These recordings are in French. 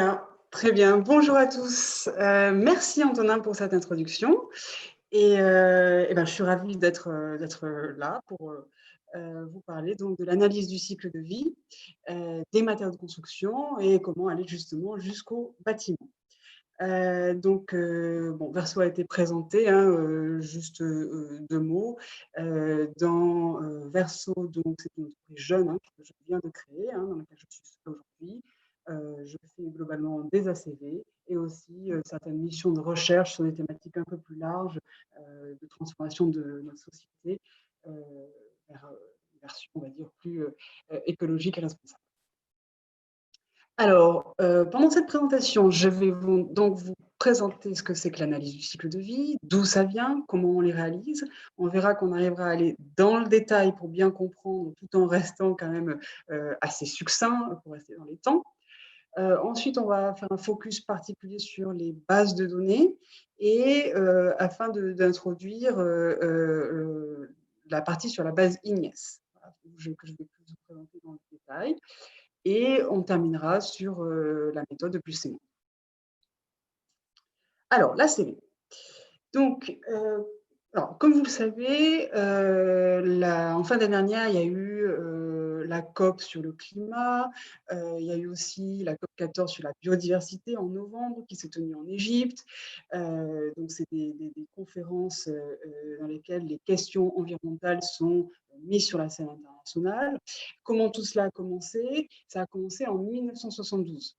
Voilà, très bien. Bonjour à tous. Merci Antonin pour cette introduction. Je suis ravie d'être là pour vous parler donc de l'analyse du cycle de vie, des matériaux de construction et comment aller justement jusqu'au bâtiment. Bon, Verso a été présenté, hein, juste 2 mots. Dans Verso, donc c'est une entreprise jeune, hein, que je viens de créer, hein, dans laquelle je suis aujourd'hui. Je fais globalement des ACV et aussi certaines missions de recherche sur des thématiques un peu plus larges, de transformation de notre société vers une version, on va dire, plus écologique et responsable. Alors, pendant cette présentation, je vais donc vous présenter ce que c'est que l'analyse du cycle de vie, d'où ça vient, comment on les réalise. On verra qu'on arrivera à aller dans le détail pour bien comprendre, tout en restant quand même assez succinct, pour rester dans les temps. Ensuite, on va faire un focus particulier sur les bases de données et afin d'introduire la partie sur la base IGNES, voilà, que je vais plus vous présenter dans le détail. Et on terminera sur la méthode de plus c'est moins. Alors, la CV. Donc, alors, comme vous le savez, en fin d'année dernière, il y a eu la COP sur le climat, il y a eu aussi la COP 14 sur la biodiversité en novembre qui s'est tenue en Égypte. Donc, c'est des conférences dans lesquelles les questions environnementales sont mises sur la scène internationale. Comment tout cela a commencé? Ça a commencé en 1972.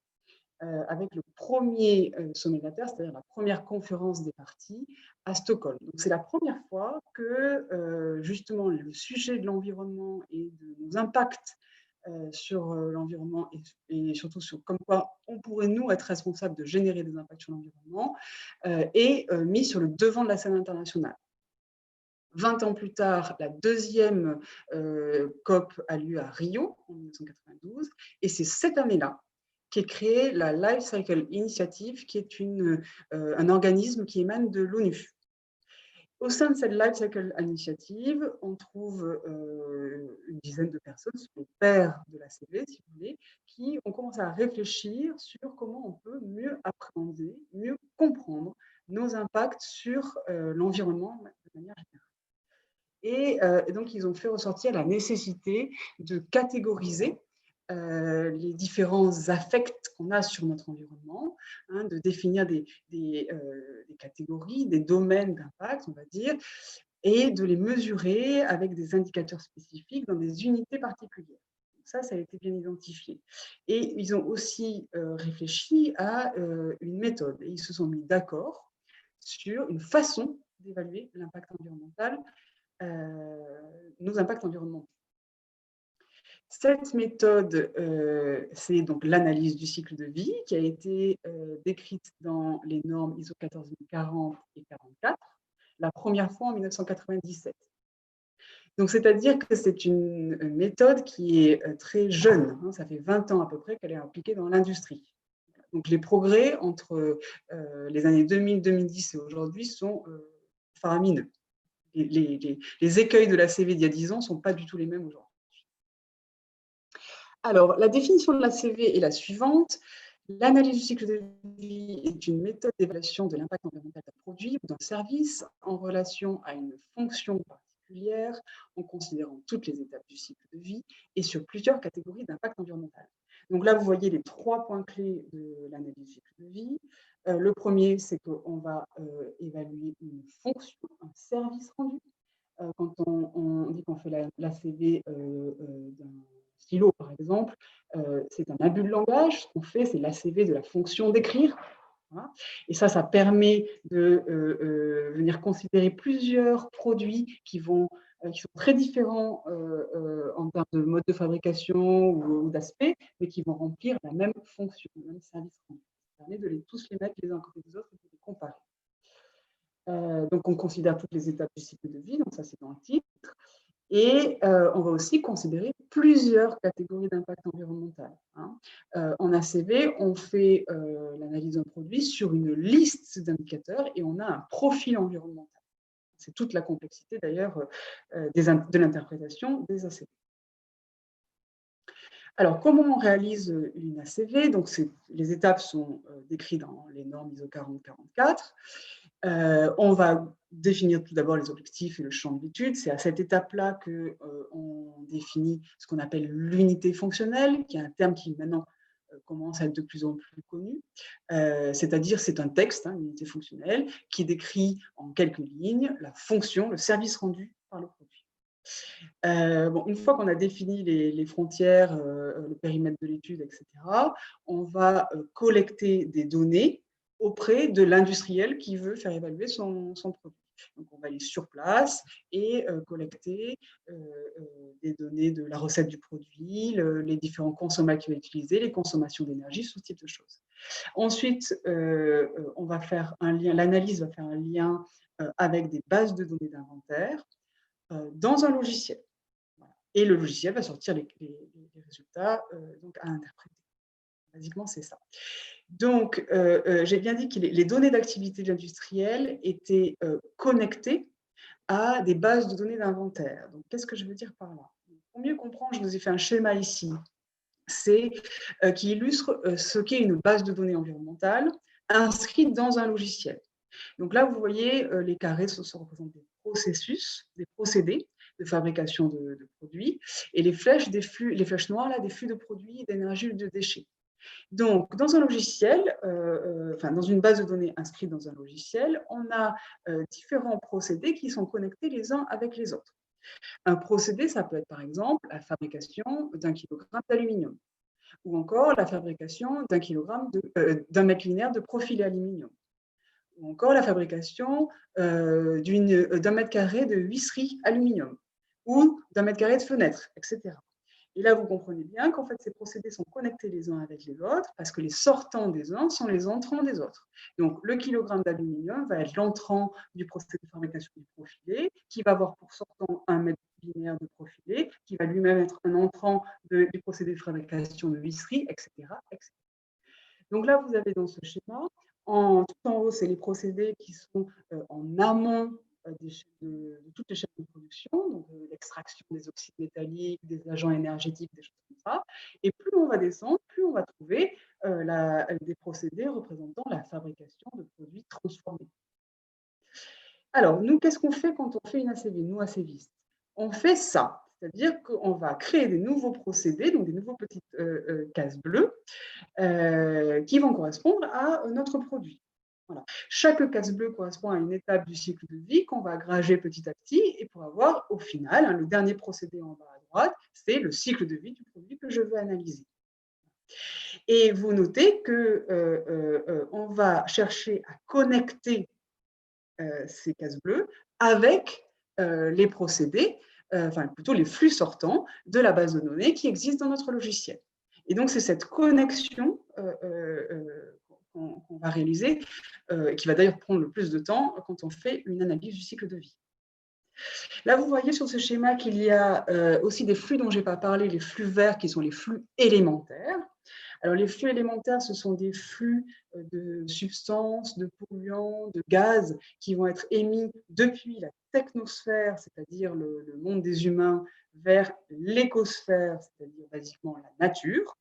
Avec le premier sommet de la Terre, c'est-à-dire la première conférence des parties à Stockholm. Donc, c'est la première fois que justement le sujet de l'environnement et de nos impacts sur l'environnement et surtout sur comme quoi on pourrait nous être responsables de générer des impacts sur l'environnement est mis sur le devant de la scène internationale. 20 ans plus tard, la deuxième COP a lieu à Rio en 1992 et c'est cette année-là qu'est créée la Life Cycle Initiative, qui est un organisme qui émane de l'ONU. Au sein de cette Life Cycle Initiative, on trouve une dizaine de personnes, ce sont les pairs de la CV, si vous voulez, qui ont commencé à réfléchir sur comment on peut mieux appréhender, mieux comprendre nos impacts sur l'environnement de manière générale. Et donc, ils ont fait ressortir la nécessité de catégoriser les différents affects qu'on a sur notre environnement, hein, de définir des catégories, des domaines d'impact, on va dire, et de les mesurer avec des indicateurs spécifiques dans des unités particulières. Ça a été bien identifié. Et ils ont aussi réfléchi à une méthode. Et ils se sont mis d'accord sur une façon d'évaluer l'impact environnemental, nos impacts environnementaux. Cette méthode, c'est donc l'analyse du cycle de vie qui a été décrite dans les normes ISO 14040 et 44, la première fois en 1997. Donc, c'est-à-dire que c'est une méthode qui est très jeune, hein, ça fait 20 ans à peu près qu'elle est appliquée dans l'industrie. Donc, les progrès entre les années 2000-2010 et aujourd'hui sont faramineux. Les écueils de la CV d'il y a 10 ans ne sont pas du tout les mêmes aujourd'hui. Alors, la définition de la CV est la suivante. L'analyse du cycle de vie est une méthode d'évaluation de l'impact environnemental d'un produit ou d'un service en relation à une fonction particulière, en considérant toutes les étapes du cycle de vie et sur plusieurs catégories d'impact environnemental. Donc là, vous voyez les 3 points clés de l'analyse du cycle de vie. Le premier, c'est qu'on va évaluer une fonction, un service rendu. Quand on dit qu'on fait l'ACV d'un stylo, par exemple, c'est un abus de langage. Ce qu'on fait, c'est l'ACV de la fonction d'écrire. Voilà. Et ça permet de venir considérer plusieurs produits qui sont très différents en termes de mode de fabrication ou d'aspect, mais qui vont remplir la même fonction, le même service rendu. Ça permet de tous les mettre les uns à côté des autres et de les comparer. Donc, on considère toutes les étapes du cycle de vie, donc ça, c'est dans le titre. Et on va aussi considérer plusieurs catégories d'impact environnemental. Hein. En ACV, on fait l'analyse d'un produit sur une liste d'indicateurs et on a un profil environnemental. C'est toute la complexité, d'ailleurs, de l'interprétation des ACV. Alors, comment on réalise une ACV? Donc, les étapes sont décrites dans les normes ISO 4044. On va définir tout d'abord les objectifs et le champ de l'étude. C'est à cette étape-là qu'on définit ce qu'on appelle l'unité fonctionnelle, qui est un terme qui maintenant commence à être de plus en plus connu. C'est-à-dire, c'est un texte, une unité fonctionnelle, qui décrit en quelques lignes la fonction, le service rendu par le produit. Bon, une fois qu'on a défini les frontières, le périmètre de l'étude, etc., on va collecter des données auprès de l'industriel qui veut faire évaluer son produit. Donc, on va aller sur place et collecter des données de la recette du produit, les différents consommateurs qu'il va utiliser, les consommations d'énergie, ce type de choses. Ensuite, on va faire un lien, l'analyse va faire un lien avec des bases de données d'inventaire dans un logiciel. Voilà. Et le logiciel va sortir les résultats donc à interpréter. Basiquement, c'est ça. Donc, j'ai bien dit que les données d'activité de l'industriel étaient connectées à des bases de données d'inventaire. Donc, qu'est-ce que je veux dire par là? Pour mieux comprendre, je vous ai fait un schéma ici, qui illustre ce qu'est une base de données environnementale inscrite dans un logiciel. Donc là, vous voyez, les carrés, ce représentent des processus, des procédés de fabrication de produits, et les flèches noires, là, des flux de produits, d'énergie ou de déchets. Donc, dans un logiciel, dans une base de données inscrite dans un logiciel, on a différents procédés qui sont connectés les uns avec les autres. Un procédé, ça peut être par exemple la fabrication d'1 kilogramme d'aluminium, ou encore la fabrication d'un mètre linéaire de profil aluminium, ou encore la fabrication d'un mètre carré de huisserie aluminium, ou d'un mètre carré de fenêtre, etc. Et là, vous comprenez bien qu'en fait, ces procédés sont connectés les uns avec les autres parce que les sortants des uns sont les entrants des autres. Donc, le kilogramme d'aluminium va être l'entrant du procédé de fabrication du profilé, qui va avoir pour sortant un mètre linéaire de profilé, qui va lui-même être un entrant du procédé de fabrication de visserie, etc., etc. Donc là, vous avez dans ce schéma, tout en haut, c'est les procédés qui sont en amont de toutes les chaînes de production, donc l'extraction des oxydes métalliques, des agents énergétiques, des choses comme ça. Et plus on va descendre, plus on va trouver des procédés représentant la fabrication de produits transformés. Alors, nous, qu'est-ce qu'on fait quand on fait une ACV, nous, ACVistes? On fait ça, c'est-à-dire qu'on va créer des nouveaux procédés, donc des nouveaux petites cases bleues, qui vont correspondre à notre produit. Voilà. Chaque case bleue correspond à une étape du cycle de vie qu'on va grager petit à petit et pour avoir au final, le dernier procédé en bas à droite, c'est le cycle de vie du produit que je veux analyser. Et vous notez qu'on va chercher à connecter ces cases bleues avec les procédés, plutôt les flux sortants de la base de données qui existe dans notre logiciel. Et donc, c'est cette connexion qu'on va réaliser, qui va d'ailleurs prendre le plus de temps quand on fait une analyse du cycle de vie. Là, vous voyez sur ce schéma qu'il y a aussi des flux dont je n'ai pas parlé, les flux verts qui sont les flux élémentaires. Alors, les flux élémentaires, ce sont des flux de substances, de polluants, de gaz qui vont être émis depuis la technosphère, c'est-à-dire le monde des humains, vers l'écosphère, c'est-à-dire basiquement la nature.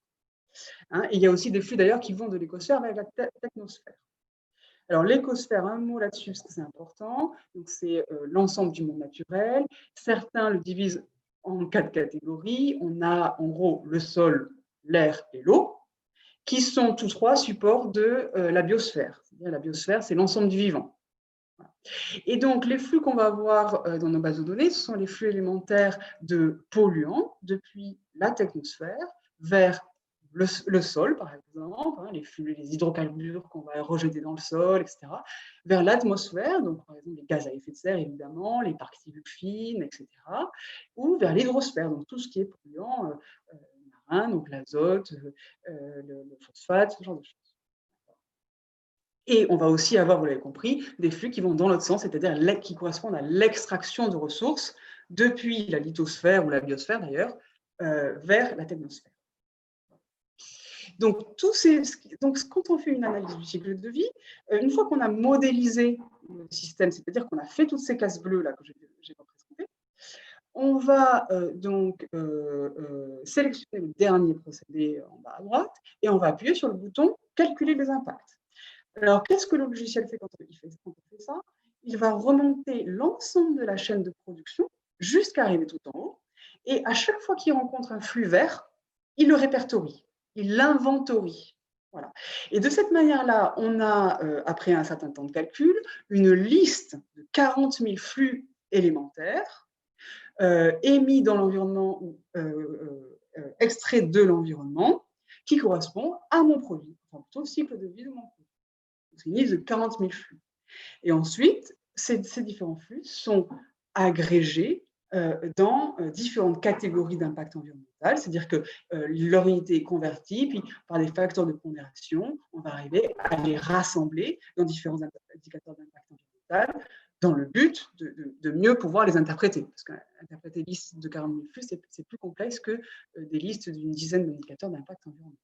Et il y a aussi des flux d'ailleurs qui vont de l'écosphère vers la technosphère. Alors, l'écosphère, un mot là-dessus, parce que c'est important. Donc, c'est l'ensemble du monde naturel. Certains le divisent en 4 catégories. On a en gros le sol, l'air et l'eau, qui sont tous 3 supports de la biosphère. C'est-à-dire la biosphère, c'est l'ensemble du vivant. Voilà. Et donc, les flux qu'on va avoir dans nos bases de données, ce sont les flux élémentaires de polluants depuis la technosphère vers le sol, par exemple, les hydrocarbures qu'on va rejeter dans le sol, etc., vers l'atmosphère, donc par exemple les gaz à effet de serre, évidemment, les particules fines, etc., ou vers l'hydrosphère, donc tout ce qui est polluant marin, donc l'azote, le phosphate, ce genre de choses. Et on va aussi avoir, vous l'avez compris, des flux qui vont dans l'autre sens, c'est-à-dire qui correspondent à l'extraction de ressources depuis la lithosphère ou la biosphère d'ailleurs, vers la technosphère. Donc, quand on fait une analyse du cycle de vie, une fois qu'on a modélisé le système, c'est-à-dire qu'on a fait toutes ces cases bleues là que j'ai représentées, On va sélectionner le dernier procédé en bas à droite et on va appuyer sur le bouton calculer les impacts. Alors, qu'est-ce que le logiciel fait quand on fait ça? Il va remonter l'ensemble de la chaîne de production jusqu'à arriver tout en haut. Et à chaque fois qu'il rencontre un flux vert, il le répertorie, il l'inventorie. Voilà. Et de cette manière-là, on a, après un certain temps de calcul, une liste de 40 000 flux élémentaires émis dans l'environnement ou extraits de l'environnement qui correspond à mon produit, enfin plutôt au cycle de vie de mon produit. C'est une liste de 40 000 flux. Et ensuite, ces différents flux sont agrégés dans différentes catégories d'impact environnemental, c'est-à-dire que leur unité est convertie, puis par des facteurs de pondération, on va arriver à les rassembler dans différents indicateurs d'impact environnemental, dans le but de mieux pouvoir les interpréter. Parce qu'interpréter une liste de 40 000 flux, c'est plus complexe que des listes d'une dizaine d'indicateurs d'impact environnemental.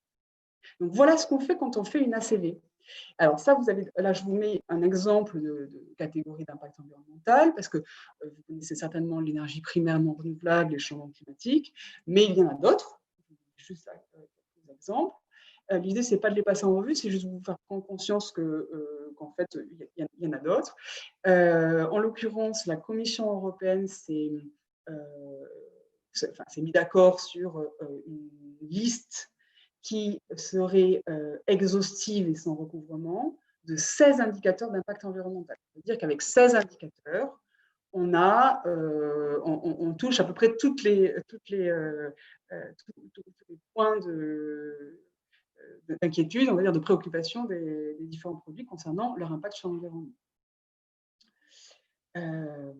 Donc voilà ce qu'on fait quand on fait une ACV. Alors ça, là, je vous mets un exemple de catégorie d'impact environnemental, parce que vous connaissez certainement l'énergie primaire non renouvelable, les changements climatiques, mais il y en a d'autres. Juste quelques exemples. L'idée, ce n'est pas de les passer en revue, c'est juste de vous faire prendre conscience qu'en fait, il y en a d'autres. En l'occurrence, la Commission européenne s'est mis d'accord sur une liste qui serait exhaustive et sans recouvrement de 16 indicateurs d'impact environnemental. C'est-à-dire qu'avec 16 indicateurs, on touche à peu près tous les points d'inquiétude, on va dire de préoccupation des différents produits concernant leur impact sur l'environnement.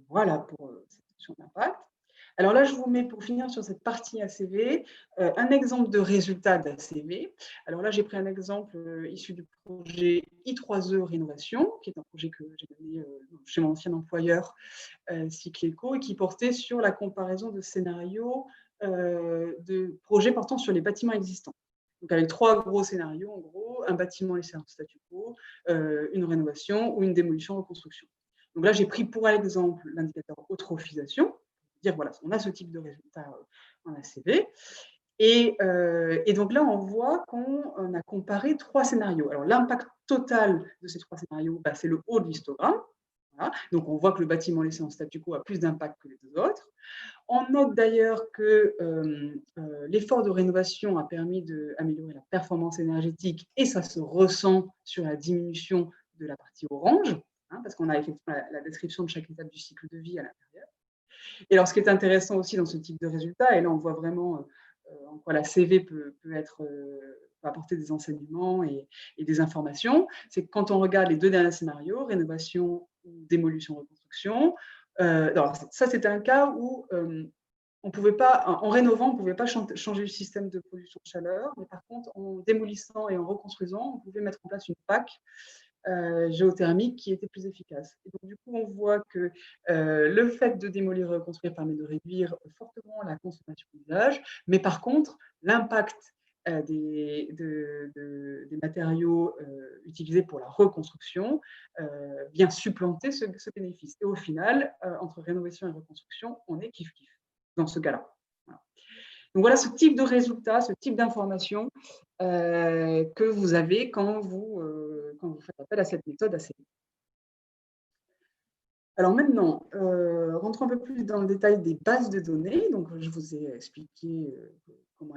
Voilà pour cette notion d'impact. Alors là, je vous mets, pour finir sur cette partie ACV, un exemple de résultat d'ACV. Alors là, j'ai pris un exemple issu du projet I3E Rénovation, qui est un projet que j'ai mené chez mon ancien employeur, Cycleco, et qui portait sur la comparaison de scénarios de projets portant sur les bâtiments existants. Donc avec 3 gros scénarios, en gros, un bâtiment laissé en statu quo, une rénovation ou une démolition-reconstruction. Donc là, j'ai pris pour exemple l'indicateur eutrophisation, dire voilà, on a ce type de résultat en ACV. Et donc là, on voit qu'on a comparé 3 scénarios. Alors l'impact total de ces 3 scénarios, c'est le haut de l'histogramme. Voilà. Donc on voit que le bâtiment laissé en statu quo a plus d'impact que les 2 autres. On note d'ailleurs que l'effort de rénovation a permis d'améliorer la performance énergétique et ça se ressent sur la diminution de la partie orange, parce qu'on a effectivement la description de chaque étape du cycle de vie à l'intérieur. Et alors, ce qui est intéressant aussi dans ce type de résultat, et là on voit vraiment en quoi la CV peut apporter des enseignements et des informations, c'est que quand on regarde les 2 derniers scénarios, rénovation ou démolition-reconstruction, alors ça c'était un cas où on pouvait pas, en rénovant, on ne pouvait pas changer le système de production de chaleur, mais par contre, en démolissant et en reconstruisant, on pouvait mettre en place une PAC géothermique qui était plus efficace. Et donc, du coup, on voit que le fait de démolir et reconstruire permet de réduire fortement la consommation d'usage, mais par contre, l'impact des matériaux utilisés pour la reconstruction vient supplanter ce bénéfice. Et au final, entre rénovation et reconstruction, on est kiff-kiff dans ce cas-là. Voilà. Donc voilà ce type de résultat, ce type d'information que vous avez quand vous faites appel à cette méthode ACV. Alors maintenant, rentrons un peu plus dans le détail des bases de données. Donc, je vous ai expliqué comment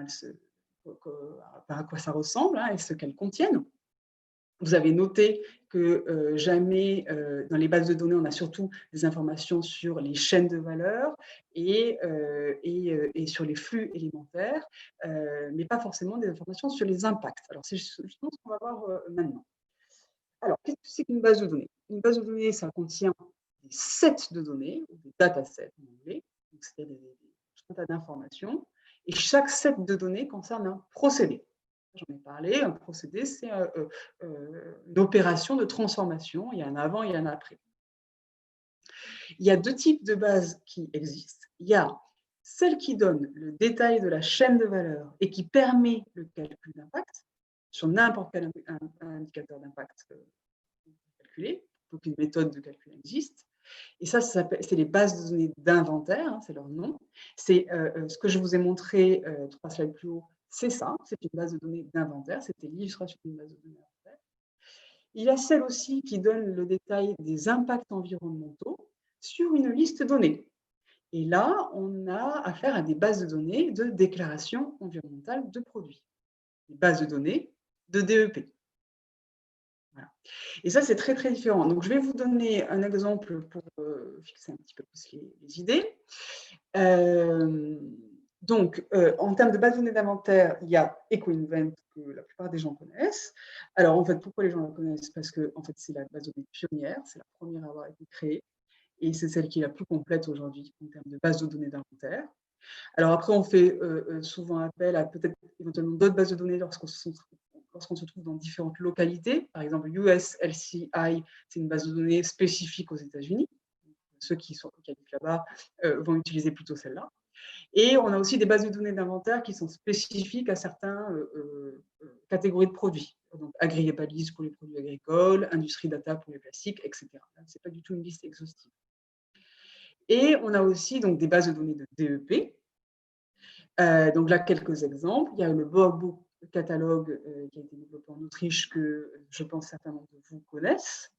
à quoi ça ressemble et ce qu'elles contiennent. Vous avez noté que jamais dans les bases de données, on a surtout des informations sur les chaînes de valeur et sur les flux élémentaires, mais pas forcément des informations sur les impacts. Alors, c'est justement ce qu'on va voir maintenant. Alors, qu'est-ce que c'est qu'une base de données? Une base de données, ça contient des sets de données, ou des datasets en anglais, donc c'est un tas d'informations, et chaque set de données concerne un procédé. J'en ai parlé, un procédé, c'est une opération de transformation, il y a un avant et un après. Il y a 2 types de bases qui existent. Il y a celle qui donne le détail de la chaîne de valeur et qui permet le calcul d'impact sur n'importe quel indicateur d'impact calculé, donc une méthode de calcul existe. Et ça c'est les bases de données d'inventaire, hein, c'est leur nom. C'est, ce que je vous ai montré, 3 slides plus haut, c'est ça, c'est une base de données d'inventaire, c'était l'illustration d'une base de données d'inventaire. Il y a celle aussi qui donne le détail des impacts environnementaux sur une liste donnée. Et là, on a affaire à des bases de données de déclaration environnementale de produits, des bases de données de DEP. Voilà. Et ça, c'est très, très différent. Donc, je vais vous donner un exemple pour fixer un petit peu plus les idées. Donc, en termes de base de données d'inventaire, il y a EcoInvent que la plupart des gens connaissent. Alors, en fait, pourquoi les gens la connaissent? Parce que, en fait, c'est la base de données pionnière, c'est la première à avoir été créée et c'est celle qui est la plus complète aujourd'hui en termes de base de données d'inventaire. Alors après, on fait souvent appel à peut-être éventuellement d'autres bases de données lorsqu'on se trouve dans différentes localités. Par exemple, USLCI, c'est une base de données spécifique aux États-Unis. Ceux qui habitent là-bas vont utiliser plutôt celle-là. Et on a aussi des bases de données d'inventaire qui sont spécifiques à certaines catégories de produits. Donc, AgriEpalis pour les produits agricoles, Industrie Data pour les plastiques, etc. Ce n'est pas du tout une liste exhaustive. Et on a aussi donc, des bases de données de DEP. Donc là, quelques exemples. Il y a le Book catalogue qui a été développé en Autriche que je pense certains d'entre vous connaissent.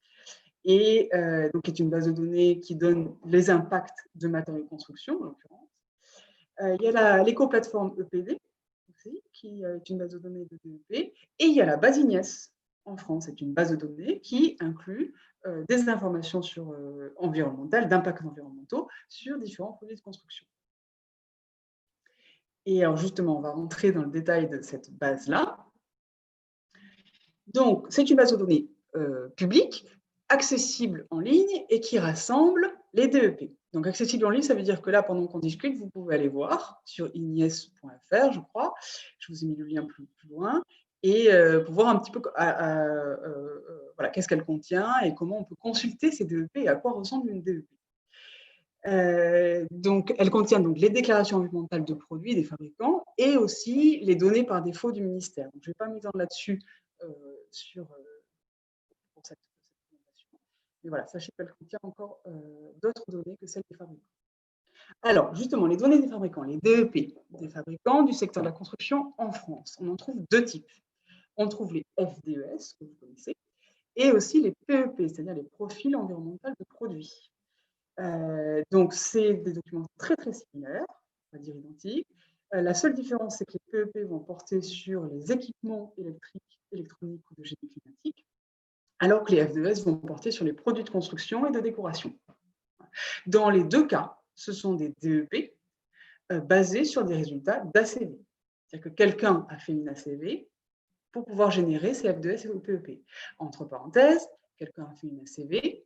Et donc, qui est une base de données qui donne les impacts de matériaux de construction, en l'occurrence. Il y a l'éco-plateforme EPD, aussi, qui est une base de données de DEP. Et il y a la base IGNES en France. C'est une base de données qui inclut des informations environnementales, d'impacts environnementaux sur différents produits de construction. Et alors justement, on va rentrer dans le détail de cette base-là. Donc, c'est une base de données publique, accessible en ligne et qui rassemble les DEP. Donc, accessible en ligne, ça veut dire que là, pendant qu'on discute, vous pouvez aller voir sur ignes.fr, je crois. Je vous ai mis le lien plus loin. Et pour voir un petit peu voilà, qu'est-ce qu'elle contient et comment on peut consulter ces DEP et à quoi ressemble une DEP. Donc, elle contient donc les déclarations environnementales de produits des fabricants et aussi les données par défaut du ministère. Donc, je ne vais pas m'étendre là-dessus pour cette présentation. Mais voilà, sachez qu'elle contient encore d'autres données que celles des fabricants. Alors, justement, les données des fabricants, les DEP des fabricants du secteur de la construction en France, on en trouve deux types. On trouve les FDES, que vous connaissez, et aussi les PEP, c'est-à-dire les profils environnementaux de produits. Donc, c'est des documents très, très similaires, on va dire identiques. La seule différence, c'est que les PEP vont porter sur les équipements électriques, électroniques ou de génie climatique, alors que les FDES vont porter sur les produits de construction et de décoration. Dans les deux cas, ce sont des DEP basés sur des résultats d'ACV. C'est-à-dire que quelqu'un a fait une ACV pour pouvoir générer ces FDES et PEP. Entre parenthèses, quelqu'un a fait une ACV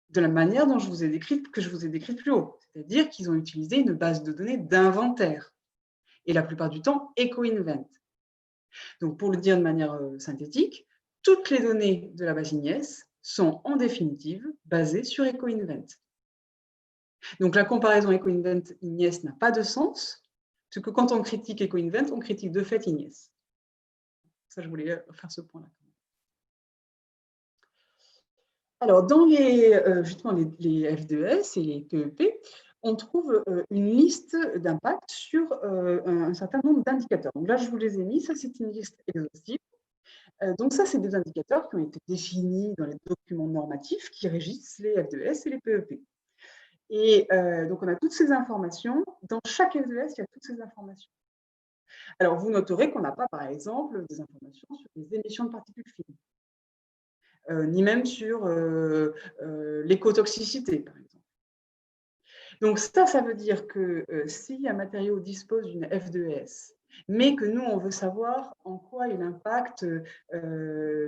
de la manière dont je vous ai décrite plus haut. C'est-à-dire qu'ils ont utilisé une base de données d'inventaire. Et la plupart du temps, EcoInvent. Donc, pour le dire de manière synthétique, toutes les données de la base IGNES sont en définitive basées sur EcoInvent. Donc, la comparaison EcoInvent-IGNES n'a pas de sens, parce que quand on critique EcoInvent, on critique de fait IGNES. Ça, je voulais faire ce point-là. Alors, dans justement les FDES et les PEP, on trouve une liste d'impact sur un certain nombre d'indicateurs. Donc là, je vous les ai mis, ça c'est une liste exhaustive. Donc ça, c'est des indicateurs qui ont été définis dans les documents normatifs qui régissent les FDES et les PEP. Et donc, on a toutes ces informations. Dans chaque FDES, il y a toutes ces informations. Alors, vous noterez qu'on n'a pas, par exemple, des informations sur les émissions de particules fines. Ni même sur l'écotoxicité, par exemple. Donc ça veut dire que si un matériau dispose d'une FDES, mais que nous, on veut savoir en quoi il impacte,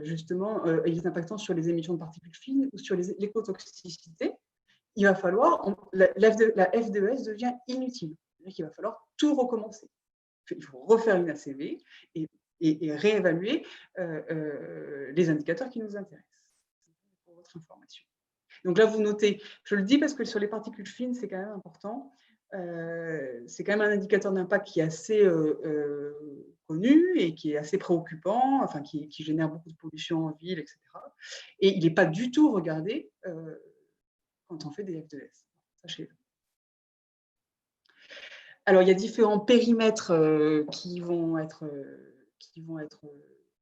justement, il est impactant sur les émissions de particules fines ou sur l'écotoxicité, il va falloir, la FDES devient inutile. C'est-à-dire qu'il va falloir tout recommencer. Il faut refaire une ACV et réévaluer les indicateurs qui nous intéressent. Pour votre information. Donc là, vous notez, je le dis parce que sur les particules fines, c'est quand même important. C'est quand même un indicateur d'impact qui est assez connu et qui est assez préoccupant, enfin qui génère beaucoup de pollution en ville, etc. Et il n'est pas du tout regardé quand on fait des F2S. Sachez-le. Alors, il y a différents périmètres qui vont être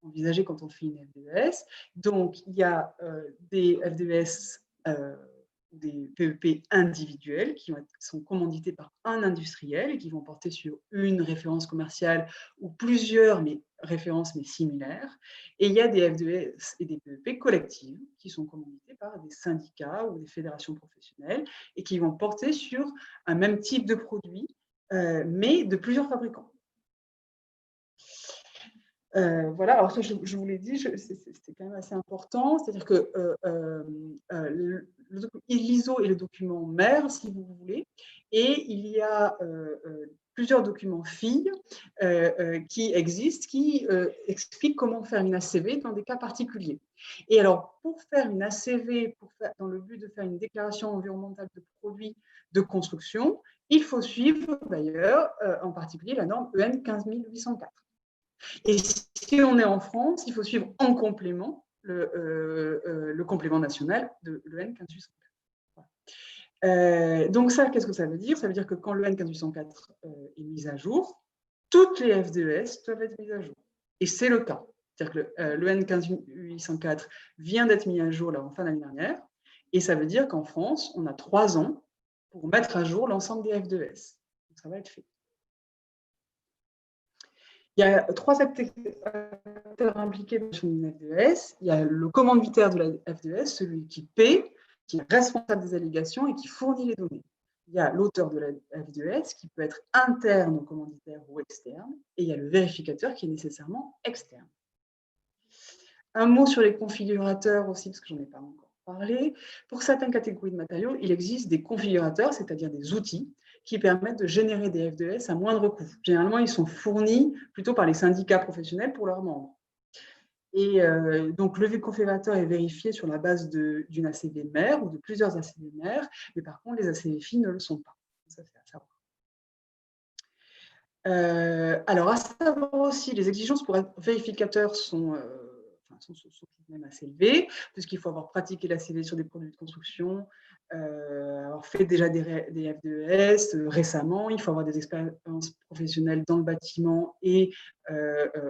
envisagés quand on fait une F2S. Donc, il y a des F2S des PEP individuels qui sont commandités par un industriel et qui vont porter sur une référence commerciale ou plusieurs références mais similaires. Et il y a des F2S et des PEP collectives qui sont commandités par des syndicats ou des fédérations professionnelles et qui vont porter sur un même type de produit mais de plusieurs fabricants. Voilà, alors ça, je vous l'ai dit, c'était quand même assez important, c'est-à-dire que l'ISO est le document mère, si vous voulez, et il y a plusieurs documents filles qui existent, qui expliquent comment faire une ACV dans des cas particuliers. Et alors, pour faire une ACV, dans le but de faire une déclaration environnementale de produits de construction, il faut suivre d'ailleurs, en particulier, la norme EN 15804. Et si on est en France, il faut suivre en complément le complément national de l'EN 15804. Donc ça, qu'est-ce que ça veut dire? Ça veut dire que quand l'EN 15804 est mise à jour, toutes les F2S doivent être mises à jour. Et c'est le cas. C'est-à-dire que l'EN 15804 vient d'être mis à jour là, en fin d'année dernière, et ça veut dire qu'en France, on a 3 ans pour mettre à jour l'ensemble des F2S. Donc ça va être fait. Il y a 3 acteurs impliqués dans une F2S. Il y a le commanditaire de la F2S, celui qui paie, qui est responsable des allégations et qui fournit les données. Il y a l'auteur de la F2S qui peut être interne au commanditaire ou externe, et il y a le vérificateur qui est nécessairement externe. Un mot sur les configurateurs aussi, parce que je n'en ai pas encore parlé. Pour certaines catégories de matériaux, il existe des configurateurs, c'est-à-dire des outils qui permettent de générer des F2S à moindre coût. Généralement, ils sont fournis plutôt par les syndicats professionnels pour leurs membres. Et donc, le configurateur est vérifié sur la base d'une ACV mère ou de plusieurs ACV mères, mais par contre, les ACV filles ne le sont pas. Ça, c'est à savoir. Alors, à savoir aussi, les exigences pour être vérificateur sont même assez élevées, puisqu'il faut avoir pratiqué la CV sur des produits de construction, avoir fait déjà des F2S récemment, il faut avoir des expériences professionnelles dans le bâtiment et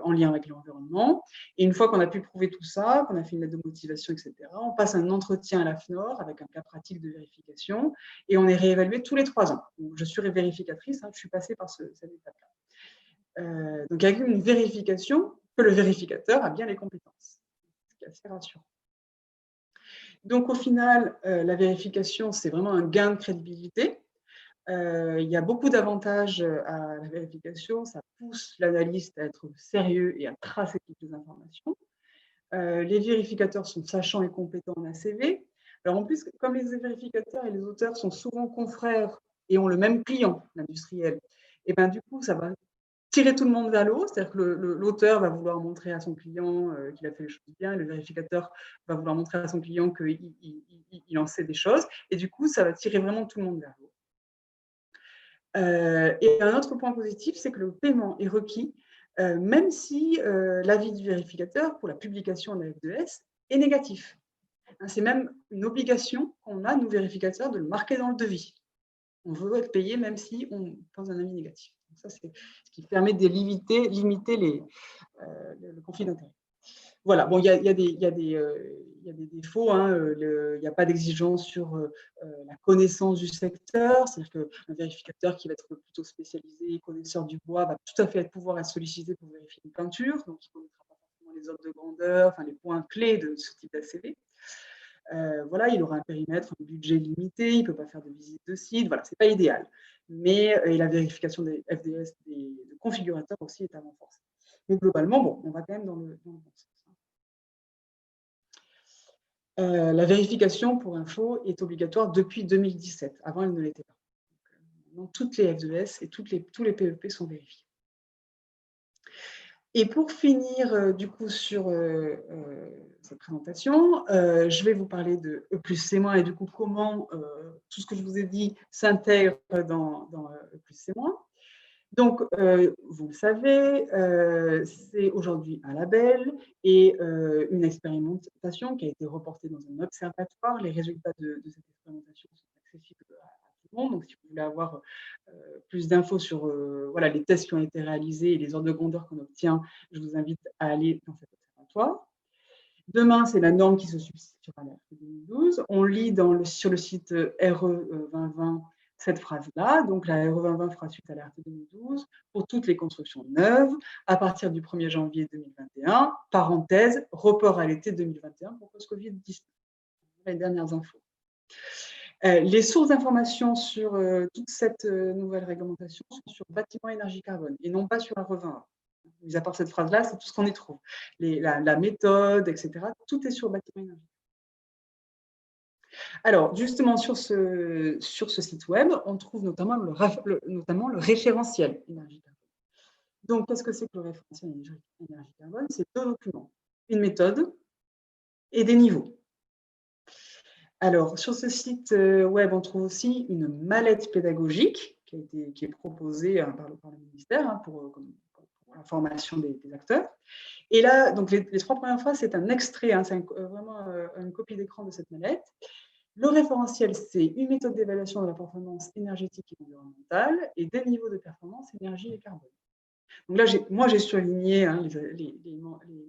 en lien avec l'environnement. Et une fois qu'on a pu prouver tout ça, qu'on a fait une lettre de motivation, etc., on passe un entretien à la FNOR avec un cas pratique de vérification et on est réévalué tous les 3 ans. Donc, je suis vérificatrice, je suis passée par cette étape-là. Donc, avec une vérification que le vérificateur a bien les compétences, ce qui est assez rassurant. Donc, au final, la vérification, c'est vraiment un gain de crédibilité. Il y a beaucoup d'avantages à la vérification. Ça pousse l'analyste à être sérieux et à tracer toutes les informations. Les vérificateurs sont sachants et compétents en ACV. Alors, en plus, comme les vérificateurs et les auteurs sont souvent confrères et ont le même client, l'industriel, et ben, du coup, ça va tirer tout le monde vers le haut, c'est-à-dire que l'auteur va vouloir montrer à son client qu'il a fait les choses bien, et le vérificateur va vouloir montrer à son client qu'il en sait des choses, et du coup, ça va tirer vraiment tout le monde vers le haut. Et un autre point positif, c'est que le paiement est requis, même si l'avis du vérificateur pour la publication de la F2S est négatif. C'est même une obligation qu'on a, nous vérificateurs, de le marquer dans le devis. On veut être payé même si on pose un avis négatif. Donc ça, c'est ce qui permet de limiter le conflit d'intérêts. Voilà, bon, il y a des défauts, il n'y a pas d'exigence sur la connaissance du secteur, c'est-à-dire qu'un vérificateur qui va être plutôt spécialisé, connaisseur du bois, va tout à fait pouvoir être sollicité pour vérifier une peinture, donc il ne connaîtra pas forcément les ordres de grandeur, enfin les points clés de ce type d'ACV. Voilà, il aura un périmètre, un budget limité, il ne peut pas faire de visite de site, voilà, ce n'est pas idéal. Mais et la vérification des FDS, des configurateurs aussi est à renforcer. Mais globalement, bon, on va quand même dans le bon sens. La vérification, pour info, est obligatoire depuis 2017. Avant, elle ne l'était pas. Donc, toutes les F2S et tous les PEP sont vérifiés. Et pour finir, du coup, sur cette présentation, je vais vous parler de E+C- et du coup, comment tout ce que je vous ai dit s'intègre dans E+C-. Donc, vous le savez, c'est aujourd'hui un label et une expérimentation qui a été reportée dans un observatoire. Les résultats de cette expérimentation sont accessibles à tout le monde. Donc, si vous voulez avoir plus d'infos sur voilà, les tests qui ont été réalisés et les ordres de grandeur qu'on obtient, je vous invite à aller dans cet observatoire. Demain, c'est la norme qui se substitue à l'alerte 2012. On lit sur le site RE 2020 cette phrase-là. Donc, la RE 2020 fera suite à l'alerte 2012 pour toutes les constructions neuves à partir du 1er janvier 2021. Parenthèse, report à l'été 2021 pour post-Covid-19. Les dernières infos. Les sources d'informations sur toute cette nouvelle réglementation sont sur bâtiment énergie carbone et non pas sur la RE 2020. Mis à part cette phrase-là, c'est tout ce qu'on y trouve. La méthode, etc., tout est sur bâtiment énergie. Alors, justement, sur ce site web, on trouve notamment le référentiel énergie carbone. Donc, qu'est-ce que c'est que le référentiel énergie carbone? C'est 2 documents, une méthode et des niveaux. Alors, sur ce site web, on trouve aussi une mallette pédagogique qui est proposée par le ministère pour la formation des acteurs. Et là, donc les 3 premières phrases, c'est un extrait, c'est vraiment une copie d'écran de cette mallette. Le référentiel, c'est une méthode d'évaluation de la performance énergétique et environnementale et des niveaux de performance énergie et carbone. Donc là, moi, j'ai surligné les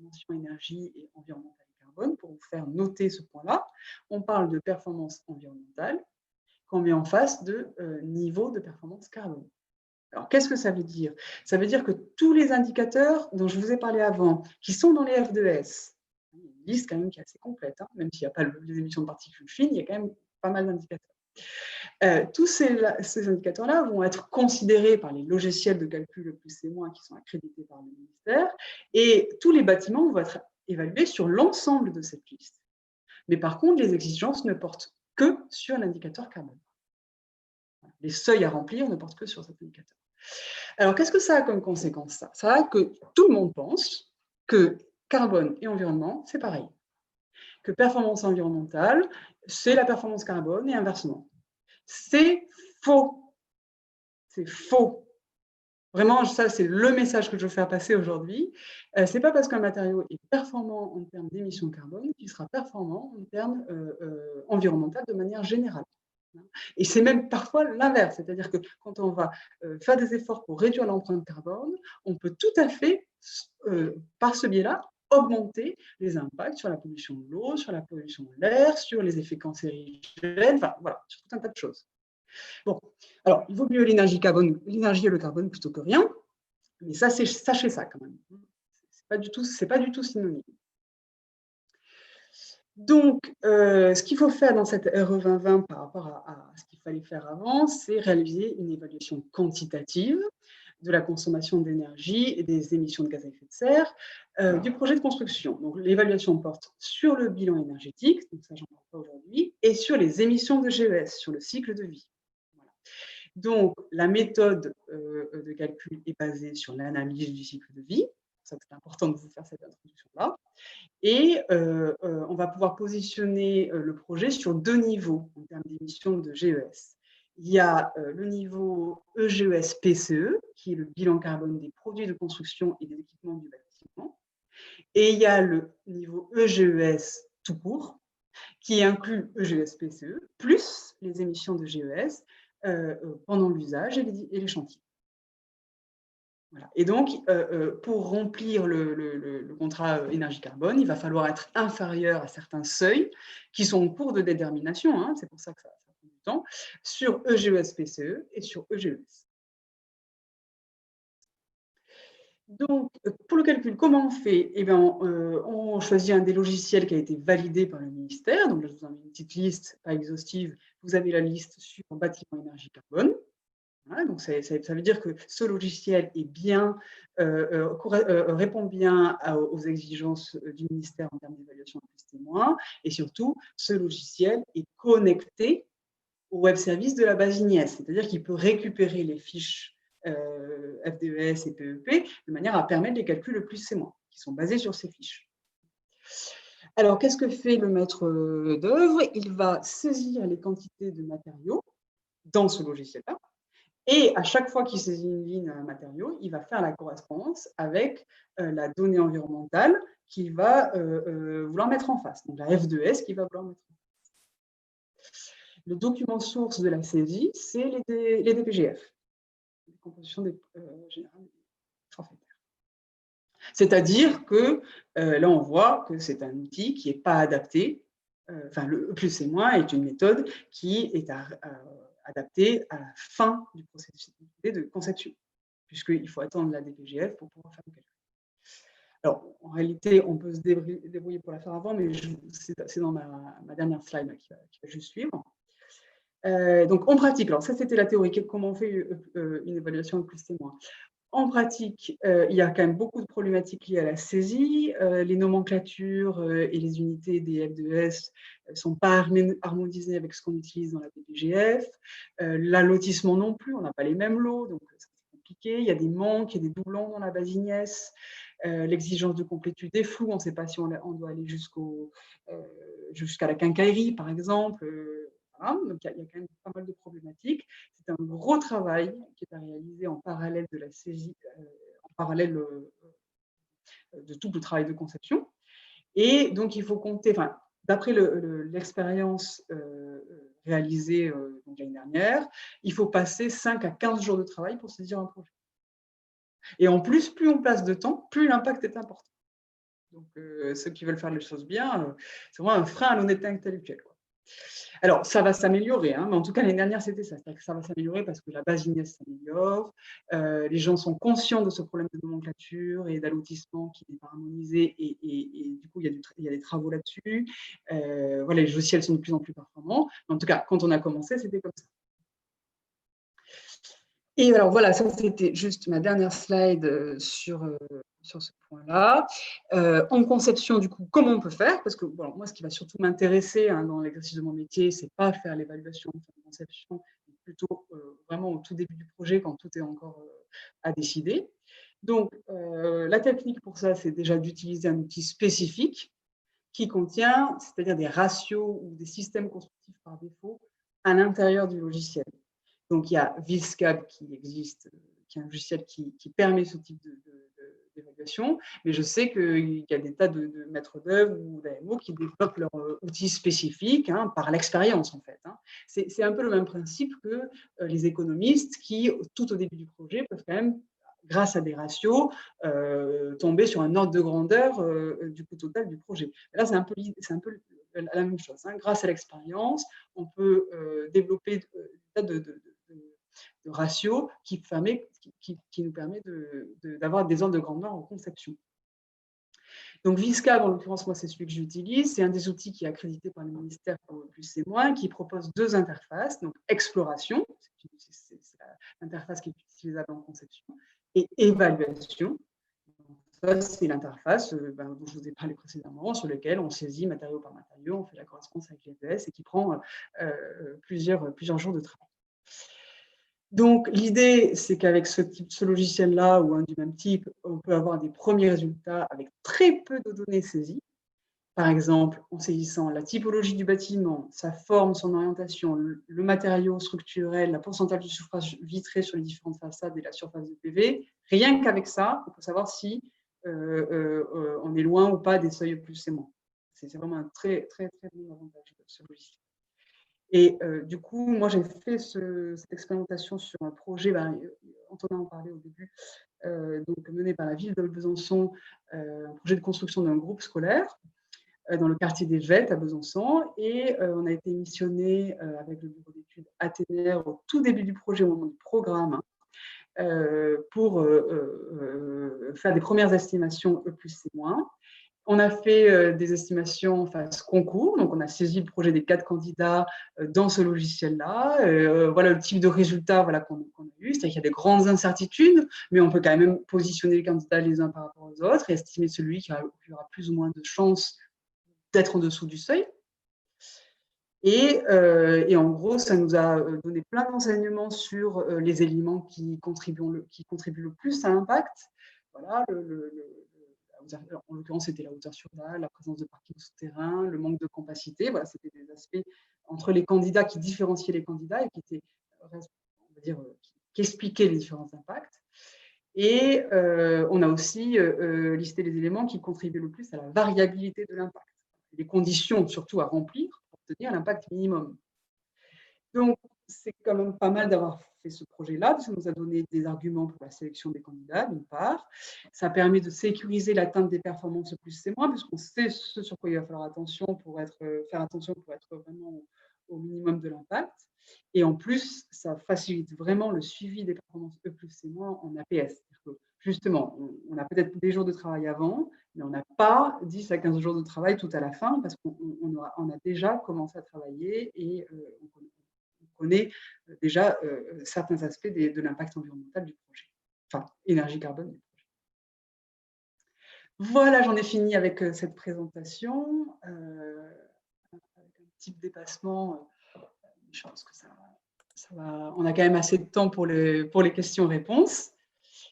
mentions énergie et environnementale et carbone pour vous faire noter ce point-là. On parle de performance environnementale qu'on met en face de niveau de performance carbone. Alors, qu'est-ce que ça veut dire? Ça veut dire que tous les indicateurs dont je vous ai parlé avant, qui sont dans les F2S, une liste quand même qui est assez complète, même s'il n'y a pas les émissions de particules fines, il y a quand même pas mal d'indicateurs. Tous ces indicateurs-là vont être considérés par les logiciels de calcul plus et moins qui sont accrédités par le ministère, et tous les bâtiments vont être évalués sur l'ensemble de cette liste. Mais par contre, les exigences ne portent que sur l'indicateur carbone. Les seuils à remplir ne portent que sur cet indicateur. Alors, qu'est-ce que ça a comme conséquence, ça? Ça a que tout le monde pense que carbone et environnement, c'est pareil. Que performance environnementale, c'est la performance carbone et inversement. C'est faux. C'est faux. Vraiment, ça, c'est le message que je veux faire passer aujourd'hui. Ce n'est pas parce qu'un matériau est performant en termes d'émissions de carbone qu'il sera performant en termes environnementaux de manière générale. Et c'est même parfois l'inverse, c'est-à-dire que quand on va faire des efforts pour réduire l'empreinte carbone, on peut tout à fait, par ce biais-là, augmenter les impacts sur la pollution de l'eau, sur la pollution de l'air, sur les effets cancérigènes, enfin voilà, sur tout un tas de choses. Bon, alors, il vaut mieux l'énergie et le carbone plutôt que rien, mais ça, sachez ça quand même. C'est pas du tout synonyme. Donc, ce qu'il faut faire dans cette RE 2020 par rapport à ce qu'il fallait faire avant, c'est réaliser une évaluation quantitative de la consommation d'énergie et des émissions de gaz à effet de serre du projet de construction. Donc, l'évaluation porte sur le bilan énergétique, donc ça, j'en parle pas aujourd'hui, et sur les émissions de GES, sur le cycle de vie. Voilà. Donc, la méthode de calcul est basée sur l'analyse du cycle de vie. C'est important de vous faire cette introduction-là. Et on va pouvoir positionner le projet sur 2 niveaux en termes d'émissions de GES. Il y a le niveau EGES-PCE, qui est le bilan carbone des produits de construction et des équipements du bâtiment. Et il y a le niveau EGES tout court, qui inclut EGES-PCE, plus les émissions de GES pendant l'usage et les chantiers. Voilà. Et donc, pour remplir le contrat énergie-carbone, il va falloir être inférieur à certains seuils qui sont en cours de détermination, c'est pour ça que ça prend du temps, sur EGES-PCE et sur EGES. Donc, pour le calcul, comment on fait? Eh bien, on choisit un des logiciels qui a été validé par le ministère. Donc, là, je vous en mets une petite liste, pas exhaustive. Vous avez la liste sur bâtiment énergie-carbone. Voilà, donc ça veut dire que ce logiciel est bien, répond bien aux exigences du ministère en termes d'évaluation de plus témoins, et surtout, ce logiciel est connecté au web service de la base INIES, c'est-à-dire qu'il peut récupérer les fiches FDES et PEP de manière à permettre les calculs le plus témoins, qui sont basés sur ces fiches. Alors, qu'est-ce que fait le maître d'œuvre? Il va saisir les quantités de matériaux dans ce logiciel-là, Et à chaque fois qu'il saisit une ligne, un matériau, il va faire la correspondance avec la donnée environnementale qu'il va vouloir mettre en face. Donc la F2S qu'il va vouloir mettre en face. Le document source de la saisie, c'est les DPGF, les compositions générales forfaitaires. C'est-à-dire que là, on voit que c'est un outil qui n'est pas adapté. Enfin, le plus et moins est une méthode qui est adaptée à la fin du processus de conception, puisqu'il faut attendre la DPGF pour pouvoir faire le calcul. Alors, en réalité, on peut se débrouiller pour la faire avant, mais c'est dans ma dernière slide là, qui va juste suivre. Donc, en pratique, alors ça, c'était la théorie. Comment on fait une évaluation de plus et moins? En pratique, il y a quand même beaucoup de problématiques liées à la saisie. Les nomenclatures et les unités des F2S ne sont pas harmonisées avec ce qu'on utilise dans la PPGF. L'allotissement non plus, on n'a pas les mêmes lots, donc c'est compliqué. Il y a des manques, il y a des doublons dans la base Ignès. L'exigence de complétude est floue, on ne sait pas si on doit aller jusqu'à la quincaillerie, par exemple. Voilà. Donc, il y a quand même pas mal de problématiques. C'est un gros travail qui est à réaliser en parallèle de la saisie, en parallèle de tout le travail de conception. Et donc, il faut compter, enfin, d'après l'expérience réalisée l'année dernière, il faut passer 5 à 15 jours de travail pour saisir un projet. Et en plus, plus on passe de temps, plus l'impact est important. Donc, ceux qui veulent faire les choses bien, c'est vraiment un frein à l'honnêteté intellectuelle, quoi. Alors, ça va s'améliorer, hein, mais en tout cas, l'année dernière, c'était ça. C'est-à-dire que ça va s'améliorer parce que la base Ignès s'améliore, les gens sont conscients de ce problème de nomenclature et d'allotissement qui n'est pas harmonisé, et du coup, il y a des travaux là-dessus. Voilà, les logiciels sont de plus en plus performants. En tout cas, quand on a commencé, c'était comme ça. Et alors voilà, ça c'était juste ma dernière slide sur ce point-là. En conception, du coup, comment on peut faire? Parce que bon, moi, ce qui va surtout m'intéresser dans l'exercice de mon métier, c'est pas faire l'évaluation de conception, mais plutôt vraiment au tout début du projet, quand tout est encore à décider. Donc, la technique pour ça, c'est déjà d'utiliser un outil spécifique qui contient, c'est-à-dire des ratios ou des systèmes constructifs par défaut à l'intérieur du logiciel. Donc, il y a VisCab qui existe, qui est un logiciel qui permet ce type d'évaluation, mais je sais qu'il y a des tas de maîtres d'œuvre ou d'AMO qui développent leurs outils spécifiques par l'expérience, en fait. C'est un peu le même principe que les économistes qui, tout au début du projet, peuvent quand même, grâce à des ratios, tomber sur un ordre de grandeur du coût total du projet. Là, c'est un peu la même chose. Grâce à l'expérience, on peut développer des tas de ratio qui nous permet d'avoir des ordres de grandeur en conception. Donc, VisCab, en l'occurrence, moi, c'est celui que j'utilise. C'est un des outils qui est accrédité par le ministère pour le plus et moins, qui propose 2 interfaces. Donc, exploration, c'est l'interface qui est utilisable en conception, et évaluation. Ça, c'est l'interface dont je vous ai parlé précédemment, sur laquelle on saisit matériau par matériau, on fait la correspondance avec les ES et qui prend plusieurs jours de travail. Donc, l'idée, c'est qu'avec ce logiciel-là ou un du même type, on peut avoir des premiers résultats avec très peu de données saisies. Par exemple, en saisissant la typologie du bâtiment, sa forme, son orientation, le matériau structurel, la pourcentage de surface vitrée sur les différentes façades et la surface de PV. Rien qu'avec ça, on peut savoir si on est loin ou pas des seuils plus et moins. C'est vraiment un très, très, très bon avantage de ce logiciel. Et du coup, moi, j'ai fait cette expérimentation sur un projet, Antonin en parlait au début, donc mené par la ville de Besançon, un projet de construction d'un groupe scolaire dans le quartier des Vettes à Besançon. Et on a été missionné avec le bureau d'études Athénaire au tout début du projet, au moment du programme, pour faire des premières estimations E plus C-. On a fait des estimations en phase concours, donc on a saisi le projet des 4 candidats dans ce logiciel-là. Voilà le type de résultat qu'on a eu, c'est-à-dire qu'il y a des grandes incertitudes, mais on peut quand même positionner les candidats les uns par rapport aux autres et estimer celui qui aura plus ou moins de chances d'être en dessous du seuil. Et en gros, ça nous a donné plein d'enseignements sur les éléments qui contribuent le plus à l'impact. Voilà, en l'occurrence, c'était la hauteur sur dalle, la présence de parking souterrain, le manque de compacité. Voilà, c'était des aspects entre les candidats qui différenciaient les candidats et qui étaient, on va dire, qui expliquait les différents impacts. Et on a aussi listé les éléments qui contribuent le plus à la variabilité de l'impact, les conditions surtout à remplir pour obtenir l'impact minimum. Donc, c'est quand même pas mal d'avoir fait ce projet-là. Ça nous a donné des arguments pour la sélection des candidats, d'une part. Ça permet de sécuriser l'atteinte des performances plus c'est moins, puisqu'on sait ce sur quoi il va falloir faire attention pour être vraiment au minimum de l'impact. Et en plus, ça facilite vraiment le suivi des performances E plus C- en APS. Justement, on a peut-être des jours de travail avant, mais on n'a pas 10 à 15 jours de travail tout à la fin, parce qu'on a déjà commencé à travailler et on connaît déjà certains aspects de l'impact environnemental du projet, enfin, énergie carbone du projet. Voilà, j'en ai fini avec cette présentation. Avec un petit dépassement, je pense que ça va. On a quand même assez de temps pour les questions-réponses.